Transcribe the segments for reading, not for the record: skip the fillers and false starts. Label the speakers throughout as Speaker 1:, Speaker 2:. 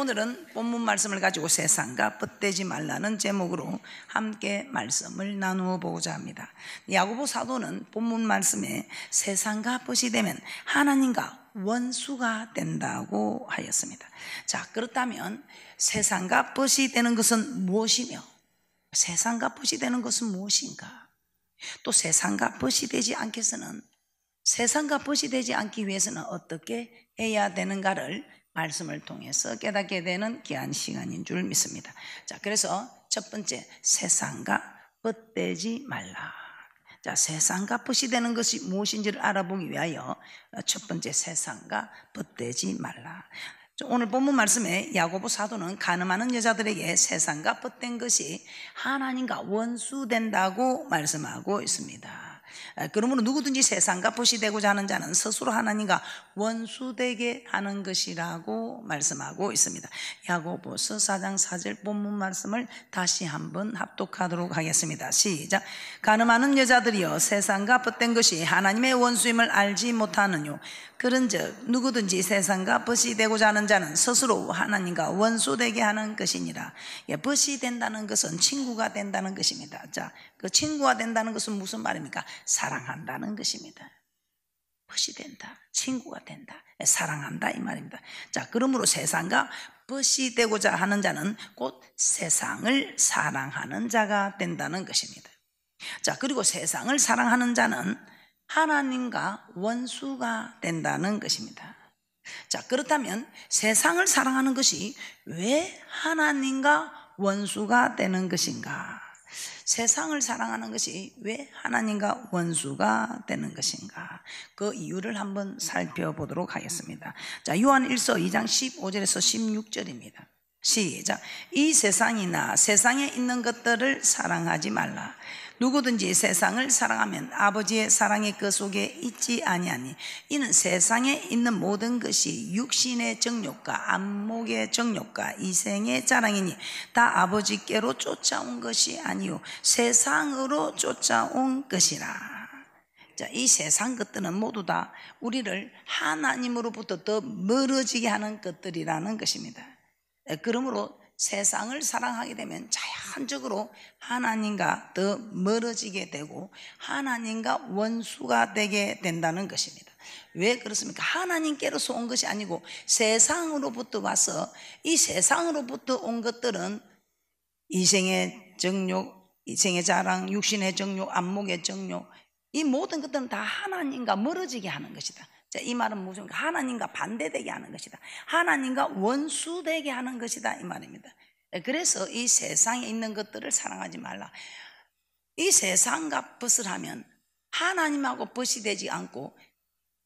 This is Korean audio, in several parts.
Speaker 1: 오늘은 본문 말씀을 가지고 세상과 뻗대지 말라는 제목으로 함께 말씀을 나누어 보고자 합니다. 야고보 사도는 본문 말씀에 세상과 뻗이 되면 하나님과 원수가 된다고 하였습니다. 자, 그렇다면 세상과 뻗이 되는 것은 무엇이며 세상과 뻗이 되는 것은 무엇인가? 또 세상과 뻗이 되지 않겠으는 세상과 뻗이 되지 않기 위해서는 어떻게 해야 되는가를 말씀을 통해서 깨닫게 되는 귀한 시간인 줄 믿습니다. 자, 그래서 첫 번째, 세상과 뻗대지 말라. 자, 세상과 뻗이 되는 것이 무엇인지를 알아보기 위하여 첫 번째, 세상과 뻗대지 말라. 오늘 본문 말씀에 야고보 사도는 가늠하는 여자들에게 세상과 뻗댄 것이 하나님과 원수된다고 말씀하고 있습니다. 그러므로 누구든지 세상과 뻗이 되고자 하는 자는 스스로 하나님과 원수되게 하는 것이라고 말씀하고 있습니다. 야고보서 4장 4절 본문 말씀을 다시 한번 합독하도록 하겠습니다. 시작. 가늠하는 여자들이여 세상과 뻗댄 것이 하나님의 원수임을 알지 못하느뇨. 그런즉 누구든지 세상과 뻗이 되고자 하는 자는 스스로 하나님과 원수되게 하는 것이니라. 뻗이 된다는 것은 친구가 된다는 것입니다. 자, 그 친구가 된다는 것은 무슨 말입니까? 사랑한다는 것입니다. 뻗이 된다, 친구가 된다, 사랑한다 이 말입니다. 자, 그러므로 세상과 뻗이 되고자 하는 자는 곧 세상을 사랑하는 자가 된다는 것입니다. 자, 그리고 세상을 사랑하는 자는 하나님과 원수가 된다는 것입니다. 자, 그렇다면 세상을 사랑하는 것이 왜 하나님과 원수가 되는 것인가? 세상을 사랑하는 것이 왜 하나님과 원수가 되는 것인가? 그 이유를 한번 살펴보도록 하겠습니다. 자, 요한 1서 2장 15절에서 16절입니다. 시작. 이 세상이나 세상에 있는 것들을 사랑하지 말라. 누구든지 세상을 사랑하면 아버지의 사랑이 그 속에 있지 아니하니 이는 세상에 있는 모든 것이 육신의 정욕과 안목의 정욕과 이생의 자랑이니 다 아버지께로 쫓아온 것이 아니요 세상으로 쫓아온 것이라. 자, 이 세상 것들은 모두 다 우리를 하나님으로부터 더 멀어지게 하는 것들이라는 것입니다. 그러므로 세상을 사랑하게 되면 자연적으로 하나님과 더 멀어지게 되고 하나님과 원수가 되게 된다는 것입니다. 왜 그렇습니까? 하나님께로서 온 것이 아니고 세상으로부터 와서 이 세상으로부터 온 것들은 이생의 정욕, 이생의 자랑, 육신의 정욕, 안목의 정욕, 이 모든 것들은 다 하나님과 멀어지게 하는 것이다. 자, 이 말은 무슨 하나님과 반대되게 하는 것이다. 하나님과 원수되게 하는 것이다 이 말입니다. 그래서 이 세상에 있는 것들을 사랑하지 말라. 이 세상과 벗을 하면 하나님하고 벗이 되지 않고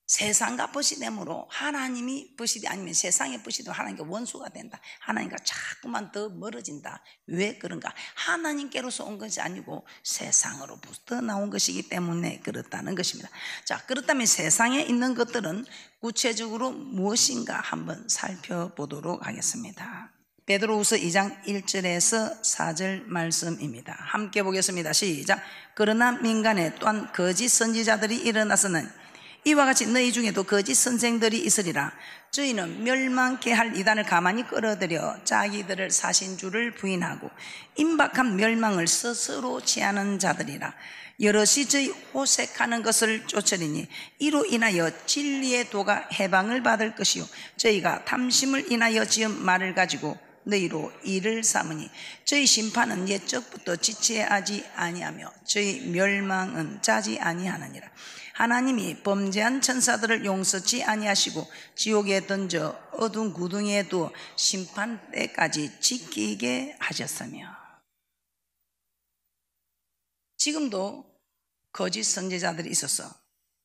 Speaker 1: 세상과 벗이 되므로 하나님이 벗이 아니면 세상에 벗이 되면 하나님과 원수가 된다. 하나님과 자꾸만 더 멀어진다. 왜 그런가? 하나님께로서 온 것이 아니고 세상으로부터 나온 것이기 때문에 그렇다는 것입니다. 자, 그렇다면 세상에 있는 것들은 구체적으로 무엇인가 한번 살펴보도록 하겠습니다. 베드로후서 2장 1절에서 4절 말씀입니다. 함께 보겠습니다. 시작. 그러나 민간에 또한 거짓 선지자들이 일어나서는 이와 같이 너희 중에도 거짓 선생들이 있으리라. 저희는 멸망케 할 이단을 가만히 끌어들여 자기들을 사신 줄을 부인하고 임박한 멸망을 스스로 취하는 자들이라. 여럿이 저희 호색하는 것을 쫓으리니 이로 인하여 진리의 도가 해방을 받을 것이요 저희가 탐심을 인하여 지은 말을 가지고 너희로 이를 삼으니 저희 심판은 옛적부터 지체하지 아니하며 저희 멸망은 짜지 아니하느니라. 하나님이 범죄한 천사들을 용서치 아니하시고 지옥에 던져 어두운 구덩이에 두어 심판 때까지 지키게 하셨으며. 지금도 거짓 선지자들이 있어서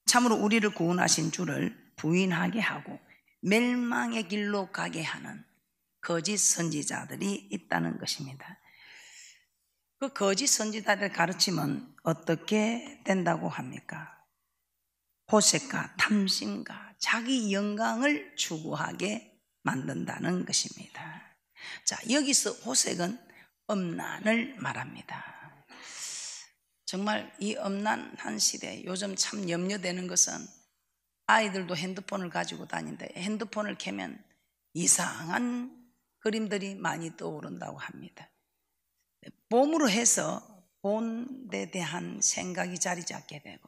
Speaker 1: 참으로 우리를 구원하신 주를 부인하게 하고 멸망의 길로 가게 하는 거짓 선지자들이 있다는 것입니다. 그 거짓 선지자들의 가르침은 어떻게 된다고 합니까? 호색과 탐심과 자기 영광을 추구하게 만든다는 것입니다. 자, 여기서 호색은 음란을 말합니다. 정말 이 음란한 시대, 요즘 참 염려되는 것은 아이들도 핸드폰을 가지고 다니는데 핸드폰을 켜면 이상한 그림들이 많이 떠오른다고 합니다. 봄으로 해서 본에 대한 생각이 자리 잡게 되고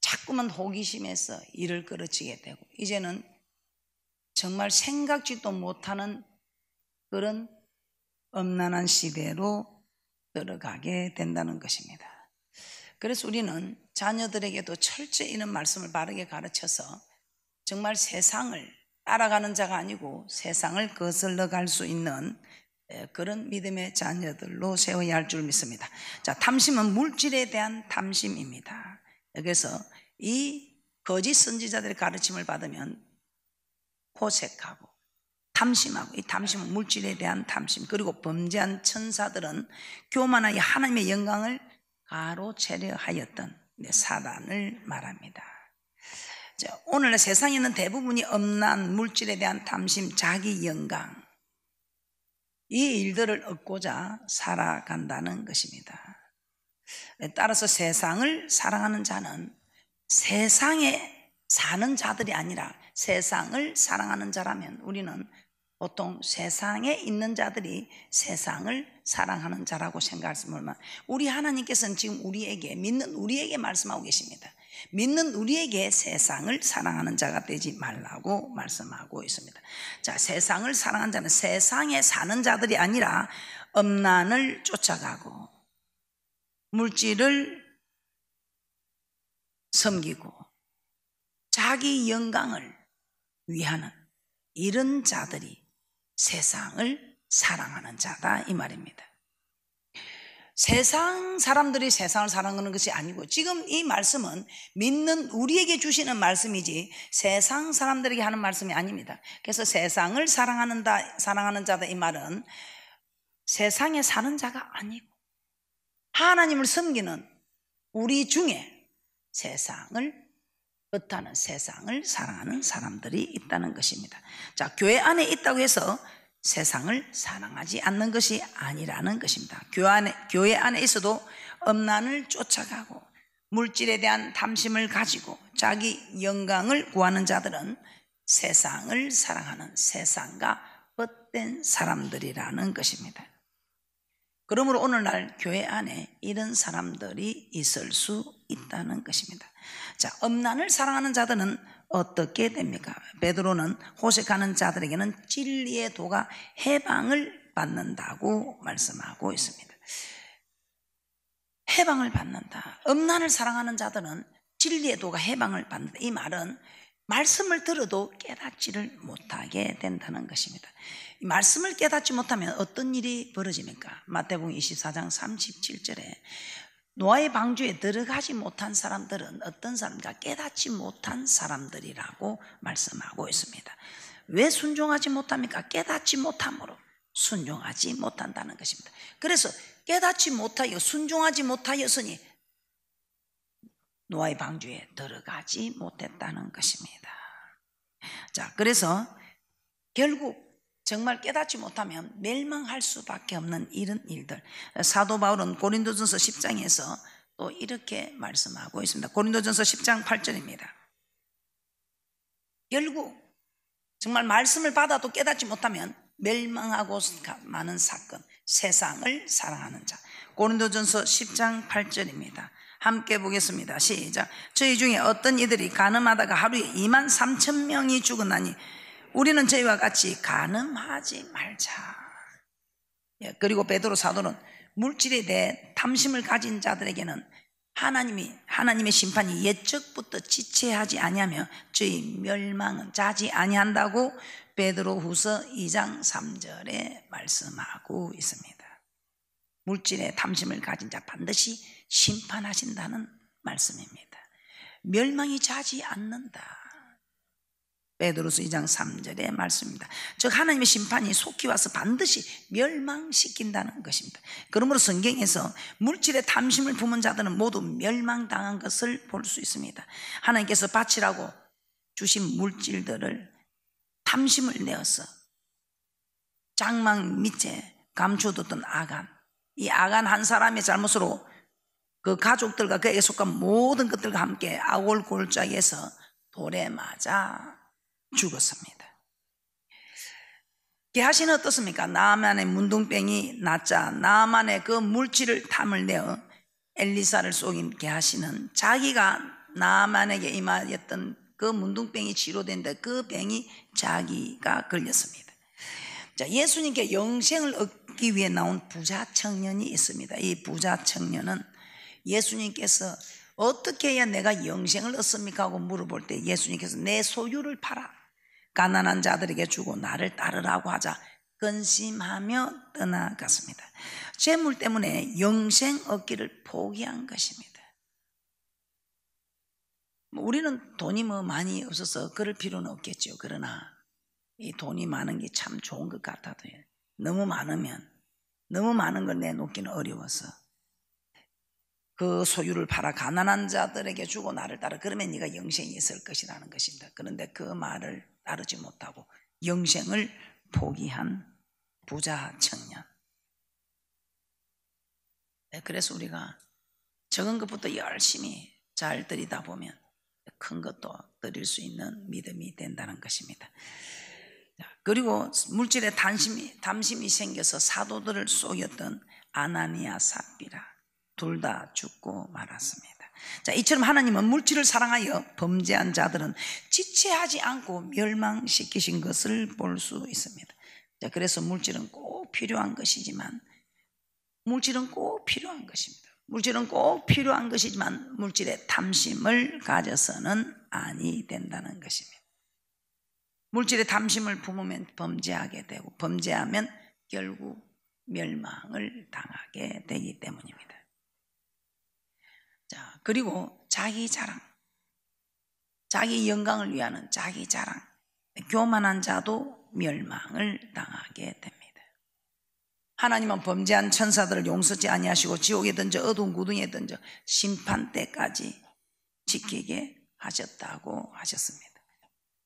Speaker 1: 자꾸만 호기심에서 일을 끌어치게 되고 이제는 정말 생각지도 못하는 그런 엄난한 시대로 들어가게 된다는 것입니다. 그래서 우리는 자녀들에게도 철저히 이런 말씀을 바르게 가르쳐서 정말 세상을 따라가는 자가 아니고 세상을 거슬러 갈 수 있는 그런 믿음의 자녀들로 세워야 할 줄 믿습니다. 자, 탐심은 물질에 대한 탐심입니다. 그래서 이 거짓 선지자들의 가르침을 받으면 포색하고 탐심하고, 이 탐심은 물질에 대한 탐심, 그리고 범죄한 천사들은 교만하여 하나님의 영광을 가로채려 하였던 사단을 말합니다. 자, 오늘날 세상에 있는 대부분이 엄난 물질에 대한 탐심, 자기 영광, 이 일들을 얻고자 살아간다는 것입니다. 따라서 세상을 사랑하는 자는 세상에 사는 자들이 아니라 세상을 사랑하는 자라면 우리는 보통 세상에 있는 자들이 세상을 사랑하는 자라고 생각할 수 있지만 우리 하나님께서는 지금 우리에게, 믿는 우리에게 말씀하고 계십니다. 믿는 우리에게 세상을 사랑하는 자가 되지 말라고 말씀하고 있습니다. 자, 세상을 사랑하는 자는 세상에 사는 자들이 아니라 엄난을 쫓아가고 물질을 섬기고 자기 영광을 위하는 이런 자들이 세상을 사랑하는 자다 이 말입니다. 세상 사람들이 세상을 사랑하는 것이 아니고 지금 이 말씀은 믿는 우리에게 주시는 말씀이지 세상 사람들에게 하는 말씀이 아닙니다. 그래서 세상을 사랑하는 자다 이 말은 세상에 사는 자가 아니고 하나님을 섬기는 우리 중에 세상을 뜻하는 세상을 사랑하는 사람들이 있다는 것입니다. 자, 교회 안에 있다고 해서 세상을 사랑하지 않는 것이 아니라는 것입니다. 교회 안에 있어도 엄난을 쫓아가고 물질에 대한 탐심을 가지고 자기 영광을 구하는 자들은 세상을 사랑하는 세상과 헛된 사람들이라는 것입니다. 그러므로 오늘날 교회 안에 이런 사람들이 있을 수 있다는 것입니다. 자, 엄난을 사랑하는 자들은 어떻게 됩니까? 베드로는 호색하는 자들에게는 진리의 도가 해방을 받는다고 말씀하고 있습니다. 해방을 받는다. 엄난을 사랑하는 자들은 진리의 도가 해방을 받는다. 이 말은 말씀을 들어도 깨닫지를 못하게 된다는 것입니다. 이 말씀을 깨닫지 못하면 어떤 일이 벌어집니까? 마태복음 24장 37절에 노아의 방주에 들어가지 못한 사람들은 어떤 사람인가? 깨닫지 못한 사람들이라고 말씀하고 있습니다. 왜 순종하지 못합니까? 깨닫지 못함으로 순종하지 못한다는 것입니다. 그래서 깨닫지 못하여 순종하지 못하였으니 노아의 방주에 들어가지 못했다는 것입니다. 자, 그래서 결국 정말 깨닫지 못하면 멸망할 수밖에 없는 이런 일들, 사도 바울은 고린도전서 10장에서 또 이렇게 말씀하고 있습니다. 고린도전서 10장 8절입니다. 결국 정말 말씀을 받아도 깨닫지 못하면 멸망하고 많은 사건, 세상을 사랑하는 자. 고린도전서 10장 8절입니다. 함께 보겠습니다. 시작. 저희 중에 어떤 이들이 간음하다가 하루에 23,000명이 죽었나니 우리는 저희와 같이 간음하지 말자. 그리고 베드로 사도는 물질에 대해 탐심을 가진 자들에게는 하나님의 심판이 옛적부터 지체하지 아니하며 저희 멸망은 자지 아니한다고 베드로후서 2장 3절에 말씀하고 있습니다. 물질에 탐심을 가진 자 반드시 심판하신다는 말씀입니다. 멸망이 자지 않는다. 베드로서 2장 3절의 말씀입니다. 즉 하나님의 심판이 속히 와서 반드시 멸망시킨다는 것입니다. 그러므로 성경에서 물질의 탐심을 품은 자들은 모두 멸망당한 것을 볼 수 있습니다. 하나님께서 바치라고 주신 물질들을 탐심을 내어서 장막 밑에 감춰뒀던 아간, 이 아간 한 사람의 잘못으로 그 가족들과 그에게 속한 모든 것들과 함께 아골 골짜기에서 돌에 맞아 죽었습니다. 게하시는 어떻습니까? 나만의 문둥병이 낫자 나만의 그 물질을 탐을 내어 엘리사를 속인 게하시는 자기가 나만에게 임하였던 그 문둥병이 치료된다. 그 병이 자기가 걸렸습니다. 자, 예수님께 영생을 얻기 위해 나온 부자 청년이 있습니다. 이 부자 청년은 예수님께서 어떻게 해야 내가 영생을 얻습니까? 하고 물어볼 때 예수님께서 내 소유를 팔아 가난한 자들에게 주고 나를 따르라고 하자 근심하며 떠나갔습니다. 재물 때문에 영생 얻기를 포기한 것입니다. 우리는 돈이 많이 없어서 그럴 필요는 없겠죠. 그러나 이 돈이 많은 게 참 좋은 것 같아도 너무 많으면 너무 많은 걸 내놓기는 어려워서 그 소유를 팔아 가난한 자들에게 주고 나를 따라 그러면 네가 영생이 있을 것이라는 것입니다. 그런데 그 말을 따르지 못하고 영생을 포기한 부자 청년. 그래서 우리가 적은 것부터 열심히 잘 드리다 보면 큰 것도 드릴 수 있는 믿음이 된다는 것입니다. 그리고 물질에 담심이 생겨서 사도들을 속였던 아나니아 삽비라 둘 다 죽고 말았습니다. 자, 이처럼 하나님은 물질을 사랑하여 범죄한 자들은 지체하지 않고 멸망시키신 것을 볼 수 있습니다. 자, 그래서 물질은 꼭 필요한 것이지만 물질은 꼭 필요한 것이지만 물질에 탐심을 가져서는 아니 된다는 것입니다. 물질에 탐심을 품으면 범죄하게 되고 범죄하면 결국 멸망을 당하게 되기 때문입니다. 자, 그리고 자기 자랑, 자기 영광을 위하는 자기 자랑, 교만한 자도 멸망을 당하게 됩니다. 하나님은 범죄한 천사들을 용서치 아니하시고 지옥에 던져 어두운 구덩이에 던져 심판 때까지 지키게 하셨다고 하셨습니다.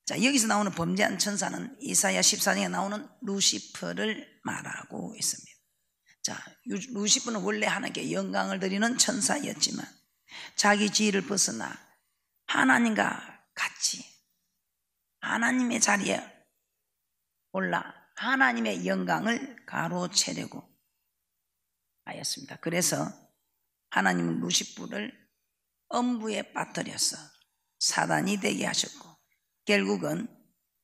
Speaker 1: 자, 여기서 나오는 범죄한 천사는 이사야 14장에 나오는 루시퍼를 말하고 있습니다. 자, 루시퍼는 원래 하나님께 영광을 드리는 천사였지만 자기 지위를 벗어나 하나님과 같이 하나님의 자리에 올라 하나님의 영광을 가로채려고 하였습니다. 그래서 하나님은 루시퍼를 엄부에 빠뜨려서 사단이 되게 하셨고 결국은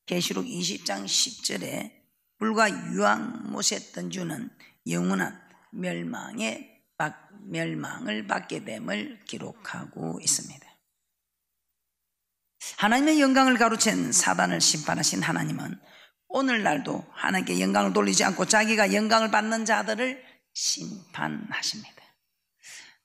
Speaker 1: 계시록 20장 10절에 불과 유황못에 던주는 영원한 멸망을 받게 됨을 기록하고 있습니다. 하나님의 영광을 가로챈 사단을 심판하신 하나님은 오늘날도 하나님께 영광을 돌리지 않고 자기가 영광을 받는 자들을 심판하십니다.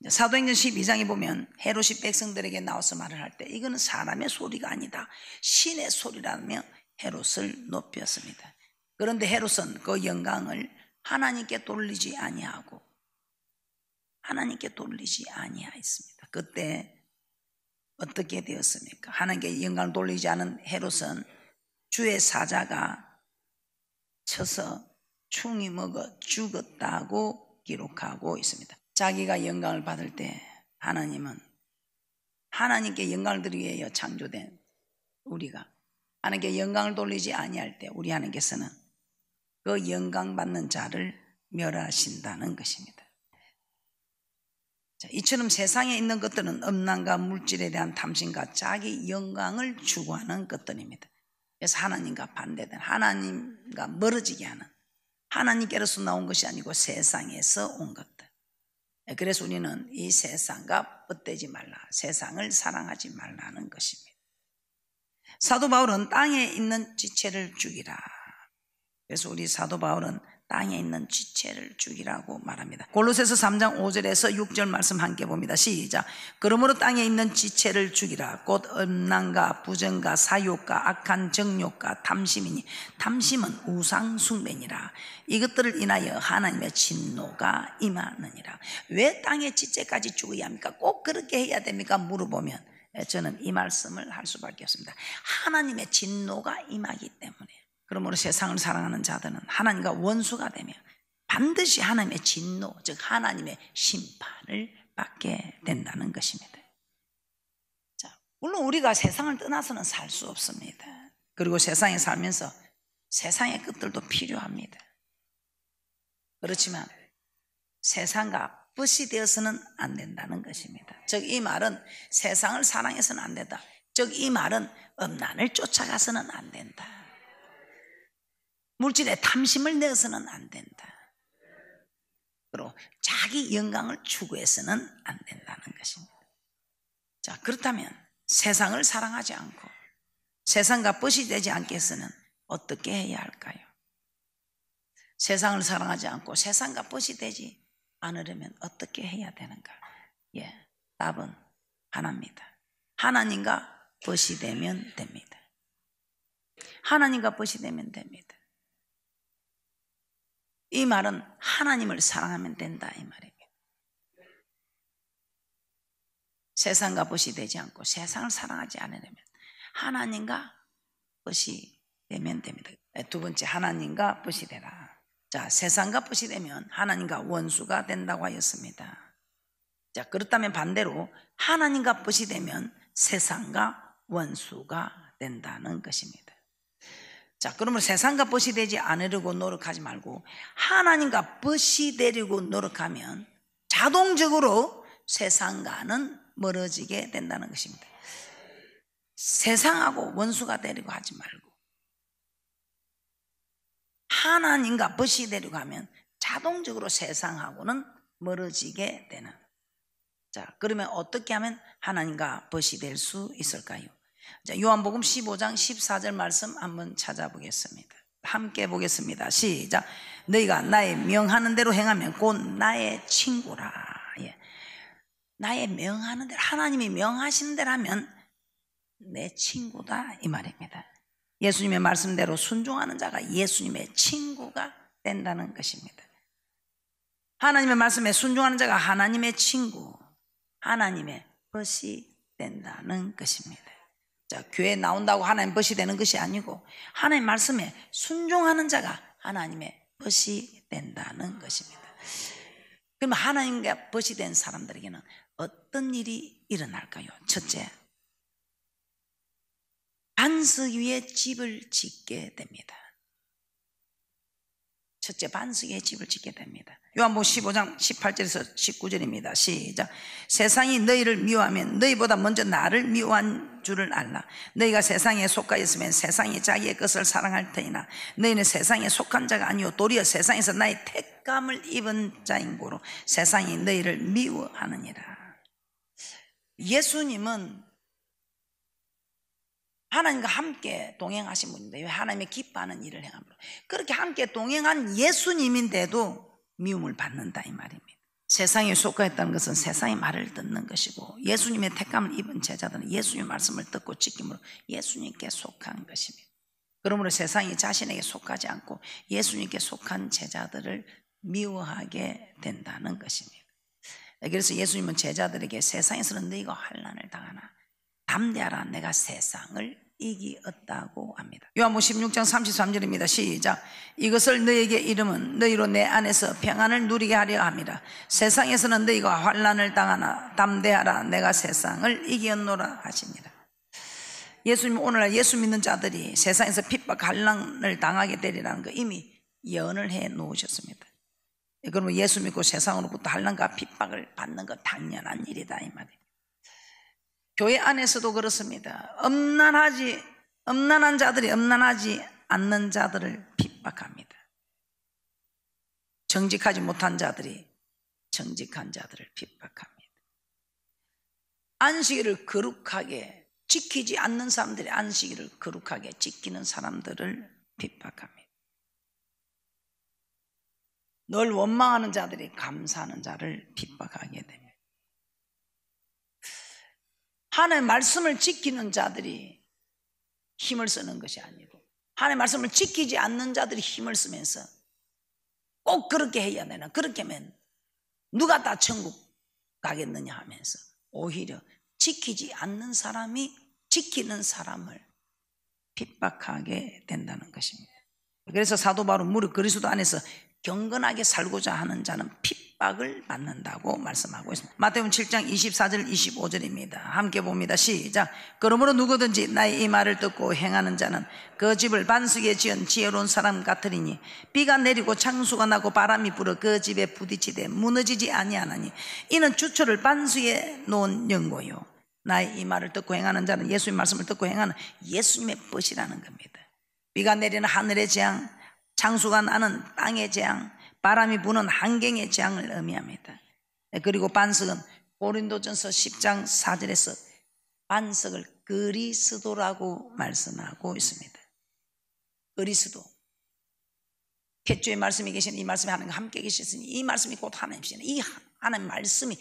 Speaker 1: 사도행전 12장에 보면 헤롯이 백성들에게 나와서 말을 할 때 이거는 사람의 소리가 아니다 신의 소리라며 헤롯을 높였습니다. 그런데 헤롯은 그 영광을 하나님께 돌리지 아니하였습니다. 그때 어떻게 되었습니까? 하나님께 영광을 돌리지 않은 헤롯은 주의 사자가 쳐서 충이 먹어 죽었다고 기록하고 있습니다. 자기가 영광을 받을 때 하나님은 하나님께 영광을 드리기 위해 창조된 우리가 하나님께 영광을 돌리지 아니할 때 우리 하나님께서는 그 영광 받는 자를 멸하신다는 것입니다. 자, 이처럼 세상에 있는 것들은 음란과 물질에 대한 탐심과 자기 영광을 추구하는 것들입니다. 그래서 하나님과 반대된 하나님과 멀어지게 하는 하나님께로서 나온 것이 아니고 세상에서 온 것들. 그래서 우리는 이 세상과 뻗대지 말라, 세상을 사랑하지 말라는 것입니다. 사도 바울은 땅에 있는 지체를 죽이라. 그래서 우리 사도 바울은 땅에 있는 지체를 죽이라고 말합니다. 골로새서 3장 5절에서 6절 말씀 함께 봅니다. 시작. 그러므로 땅에 있는 지체를 죽이라. 곧 음란과 부정과 사욕과 악한 정욕과 탐심이니 탐심은 우상 숭배니라. 이것들을 인하여 하나님의 진노가 임하느니라. 왜 땅의 지체까지 죽어야 합니까? 꼭 그렇게 해야 됩니까? 물어보면 저는 이 말씀을 할 수밖에 없습니다. 하나님의 진노가 임하기 때문에. 그러므로 세상을 사랑하는 자들은 하나님과 원수가 되며 반드시 하나님의 진노, 즉 하나님의 심판을 받게 된다는 것입니다. 자, 물론 우리가 세상을 떠나서는 살 수 없습니다. 그리고 세상에 살면서 세상의 것들도 필요합니다. 그렇지만 세상과 벗이 되어서는 안 된다는 것입니다. 즉 이 말은 세상을 사랑해서는 안 된다. 즉 이 말은 음란을 쫓아가서는 안 된다. 물질에 탐심을 내어서는 안 된다. 그리고 자기 영광을 추구해서는 안 된다는 것입니다. 자, 그렇다면 세상을 사랑하지 않고 세상과 벗이 되지 않게 해서는 어떻게 해야 할까요? 세상을 사랑하지 않고 세상과 벗이 되지 않으려면 어떻게 해야 되는가? 답은 하나입니다. 하나님과 벗이 되면 됩니다. 하나님과 벗이 되면 됩니다. 이 말은 하나님을 사랑하면 된다 이 말입니다. 세상과 벗이 되지 않고 세상을 사랑하지 않으려면 하나님과 벗이 되면 됩니다. 두 번째, 하나님과 벗이 되라. 자, 세상과 벗이 되면 하나님과 원수가 된다고 하였습니다. 자, 그렇다면 반대로 하나님과 벗이 되면 세상과 원수가 된다는 것입니다. 자, 그러면 세상과 벗이 되지 않으려고 노력하지 말고 하나님과 벗이 되려고 노력하면 자동적으로 세상과는 멀어지게 된다는 것입니다. 세상하고 원수가 되려고 하지 말고 하나님과 벗이 되려고 하면 자동적으로 세상하고는 멀어지게 되는. 자, 그러면 어떻게 하면 하나님과 벗이 될 수 있을까요? 자, 요한복음 15장 14절 말씀 한번 찾아보겠습니다. 함께 보겠습니다. 시작. 너희가 나의 명하는 대로 행하면 곧 나의 친구라. 나의 명하는 대로, 하나님이 명하시는 대로 하면 내 친구다 이 말입니다. 예수님의 말씀대로 순종하는 자가 예수님의 친구가 된다는 것입니다. 하나님의 말씀에 순종하는 자가 하나님의 친구, 하나님의 벗이 된다는 것입니다. 자, 교회에 나온다고 하나님 벗이 되는 것이 아니고 하나님 말씀에 순종하는 자가 하나님의 벗이 된다는 것입니다. 그럼 하나님과 벗이 된 사람들에게는 어떤 일이 일어날까요? 첫째, 반석 위에 집을 짓게 됩니다. 첫째, 반석 위에 집을 짓게 됩니다. 요한복음 15장 18절에서 19절입니다. 시작. 세상이 너희를 미워하면 너희보다 먼저 나를 미워한 줄을 알라. 너희가 세상에 속하였으면 세상이 자기의 것을 사랑할 터이나 너희는 세상에 속한 자가 아니요 도리어 세상에서 나의 택감을 입은 자인 고로 세상이 너희를 미워하느니라. 예수님은 하나님과 함께 동행하신 분인데 왜 하나님의 기뻐하는 일을 행함으로 그렇게 함께 동행한 예수님인데도 미움을 받는다 이 말입니다. 세상에 속하였다는 것은 세상의 말을 듣는 것이고 예수님의 택감을 입은 제자들은 예수님의 말씀을 듣고 지킴으로 예수님께 속한 것입니다. 그러므로 세상이 자신에게 속하지 않고 예수님께 속한 제자들을 미워하게 된다는 것입니다. 그래서 예수님은 제자들에게 세상에서는 너희가 환난을 당하나 담대하라 내가 세상을 이기었다고 합니다. 요한복음 16장 33절입니다. 시작. 이것을 너희에게 이름은 너희로 내 안에서 평안을 누리게 하려 함이라. 세상에서는 너희가 환난을 당하나 담대하라 내가 세상을 이기었노라 하십니다. 예수님 오늘날 예수 믿는 자들이 세상에서 핍박 환난을 당하게 되리라는 거 이미 예언을 해 놓으셨습니다. 그러면 예수 믿고 세상으로부터 환난과 핍박을 받는 건 당연한 일이다 이 말이에요. 교회 안에서도 그렇습니다. 음란한 자들이 음란하지 않는 자들을 핍박합니다. 정직하지 못한 자들이 정직한 자들을 핍박합니다. 안식일을 거룩하게 지키지 않는 사람들이 안식일을 거룩하게 지키는 사람들을 핍박합니다. 늘 원망하는 자들이 감사하는 자를 핍박하게 됩니다. 하나님의 말씀을 지키는 자들이 힘을 쓰는 것이 아니고 하나님의 말씀을 지키지 않는 자들이 힘을 쓰면서 꼭 그렇게 해야 되나 그렇게 하면 누가 다 천국 가겠느냐 하면서 오히려 지키지 않는 사람이 지키는 사람을 핍박하게 된다는 것입니다. 그래서 사도 바울은 무릇 그리스도 안에서 경건하게 살고자 하는 자는 핍박을 받는다고 말씀하고 있습니다. 마태복음 7장 24절 25절입니다. 함께 봅니다. 시작. 그러므로 누구든지 나의 이 말을 듣고 행하는 자는 그 집을 반석에 지은 지혜로운 사람 같으리니 비가 내리고 창수가 나고 바람이 불어 그 집에 부딪히되 무너지지 아니하나니 이는 주초를 반석에 놓은 연고요. 나의 이 말을 듣고 행하는 자는 예수님의 말씀을 듣고 행하는 예수님의 뜻이라는 겁니다. 비가 내리는 하늘의 재앙, 창수가 나는 땅의 재앙, 바람이 부는 한경의 재앙을 의미합니다. 그리고 반석은 고린도전서 10장 4절에서 반석을 그리스도라고 말씀하고 있습니다. 그리스도. 객주의 말씀이 계신 이 말씀이 하나님과 함께 계셨으니 이 말씀이 곧 하나님이시네. 이 하나님 말씀이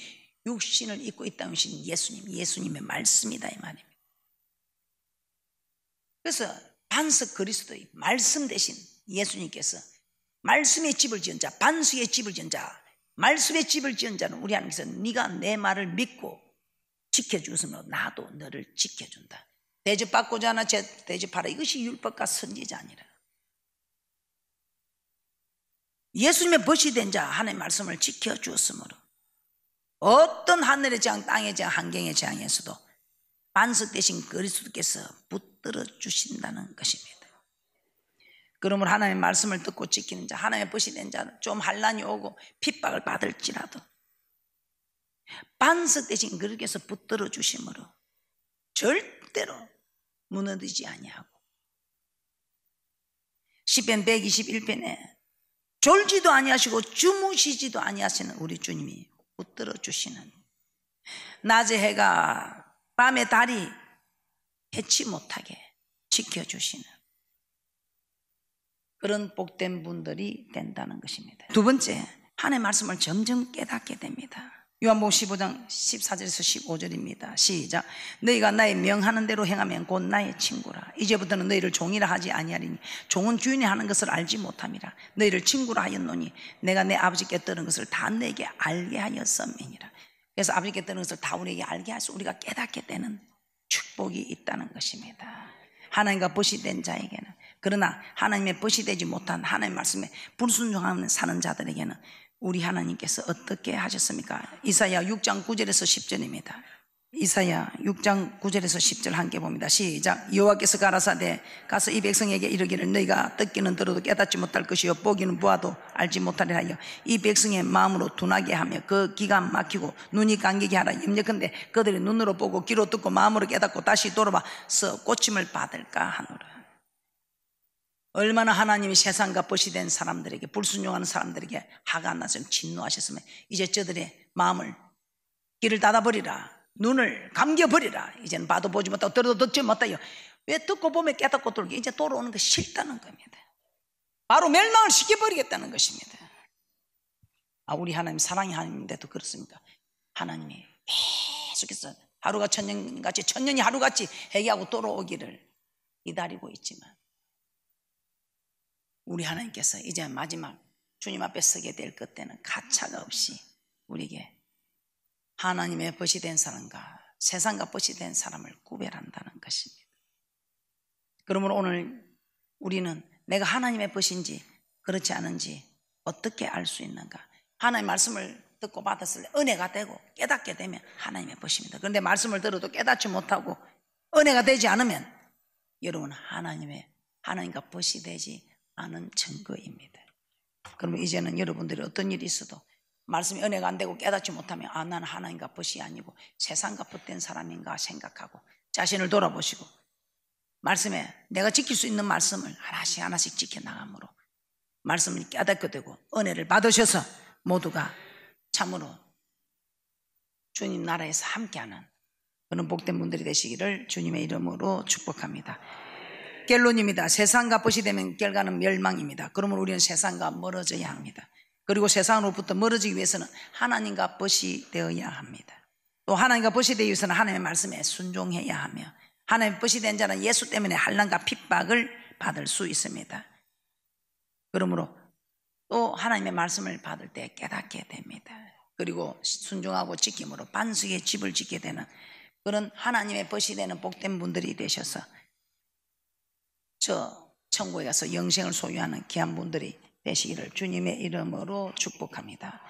Speaker 1: 육신을 입고 있다는 것이 예수님의 말씀이다 이 말입니다. 그래서 반석 그리스도의 말씀 대신 예수님께서 말씀의 집을 지은 자, 반석의 집을 지은 자, 말씀의 집을 지은 자는 우리 하나님께서 네가 내 말을 믿고 지켜주으므로 나도 너를 지켜준다. 대접받고자 하나 대접하라. 이것이 율법과 선지자 아니라 예수님의 벗이 된 자 하나님의 말씀을 지켜주었으므로 어떤 하늘의 재앙, 땅의 재앙, 한경의 재앙에서도 반석 대신 그리스도께서 붙들어 주신다는 것입니다. 그러므로 하나님의 말씀을 듣고 지키는 자, 하나님의 벗이 된 자는 좀 환난이 오고 핍박을 받을지라도 반석 대신 그리스도께서 붙들어 주심으로 절대로 무너지지 아니하고 시편 121편에 졸지도 아니하시고 주무시지도 아니하시는 우리 주님이 붙들어 주시는, 낮에 해가 밤에 달이 해치 못하게 지켜주시는 그런 복된 분들이 된다는 것입니다. 두 번째, 하나님의 말씀을 점점 깨닫게 됩니다. 요한복음 15장 14절에서 15절입니다. 시작. 너희가 나의 명하는 대로 행하면 곧 나의 친구라. 이제부터는 너희를 종이라 하지 아니하리니 종은 주인이 하는 것을 알지 못함이라. 너희를 친구라 하였노니 내가 내 아버지께 들은 것을 다 너에게 알게 하였음이니라. 그래서 아버지께 들은 것을 다 우리에게 알게 해서 우리가 깨닫게 되는 축복이 있다는 것입니다. 하나님과 벗이 된 자에게는. 그러나 하나님의 벗이 되지 못한 하나님의 말씀에 불순종하는 사는 자들에게는 우리 하나님께서 어떻게 하셨습니까? 이사야 6장 9절에서 10절입니다. 이사야 6장 9절에서 10절 함께 봅니다. 시작. 여호와께서 가라사대 가서 이 백성에게 이르기를 너희가 듣기는 들어도 깨닫지 못할 것이요 보기는 보아도 알지 못하리라 하여 이 백성의 마음으로 둔하게 하며 그 귀가 막히고 눈이 감기게 하라. 염려컨대 그들이 눈으로 보고 귀로 듣고 마음으로 깨닫고 다시 돌아와서 고침을 받을까 하노라. 얼마나 하나님이 세상과 벗이 된 사람들에게, 불순종하는 사람들에게 화가 나서 진노하셨으면 이제 저들의 마음을, 귀를 닫아버리라, 눈을 감겨버리라. 이제는 봐도 보지 못하고 들어도 듣지 못하여 왜 듣고 보면 깨닫고 돌게 이제 돌아오는 게 싫다는 겁니다. 바로 멸망을 시켜버리겠다는 것입니다. 우리 하나님 사랑의 하나님인데도 그렇습니까? 하나님이 계속해서 하루가 천년같이, 천년이 하루같이 회개하고 돌아오기를 기다리고 있지만 우리 하나님께서 이제 마지막 주님 앞에 서게 될 그때는 가차가 없이 우리에게 하나님의 벗이 된 사람과 세상과 벗이 된 사람을 구별한다는 것입니다. 그러므로 오늘 우리는 내가 하나님의 벗인지 그렇지 않은지 어떻게 알 수 있는가? 하나님의 말씀을 듣고 받았을 때 은혜가 되고 깨닫게 되면 하나님의 벗입니다. 그런데 말씀을 들어도 깨닫지 못하고 은혜가 되지 않으면 여러분 하나님과 벗이 되지 않은 증거입니다. 그러면 이제는 여러분들이 어떤 일이 있어도 말씀이 은혜가 안 되고 깨닫지 못하면 나는 하나님과 벗이 아니고 세상과 벗된 사람인가 생각하고 자신을 돌아보시고 말씀에 내가 지킬 수 있는 말씀을 하나씩 하나씩 지켜나가므로 말씀을 깨닫게 되고 은혜를 받으셔서 모두가 참으로 주님 나라에서 함께하는 그런 복된 분들이 되시기를 주님의 이름으로 축복합니다. 결론입니다. 세상과 벗이 되면 결과는 멸망입니다. 그러면 우리는 세상과 멀어져야 합니다. 그리고 세상으로부터 멀어지기 위해서는 하나님과 벗이 되어야 합니다. 또 하나님과 벗이 되기 위해서는 하나님의 말씀에 순종해야 하며 하나님의 벗이 된 자는 예수 때문에 환난과 핍박을 받을 수 있습니다. 그러므로 또 하나님의 말씀을 받을 때 깨닫게 됩니다. 그리고 순종하고 지킴으로 반석의 집을 짓게 되는 그런 하나님의 벗이 되는 복된 분들이 되셔서 저 천국에 가서 영생을 소유하는 귀한 분들이 되시기를 주님의 이름으로 축복합니다.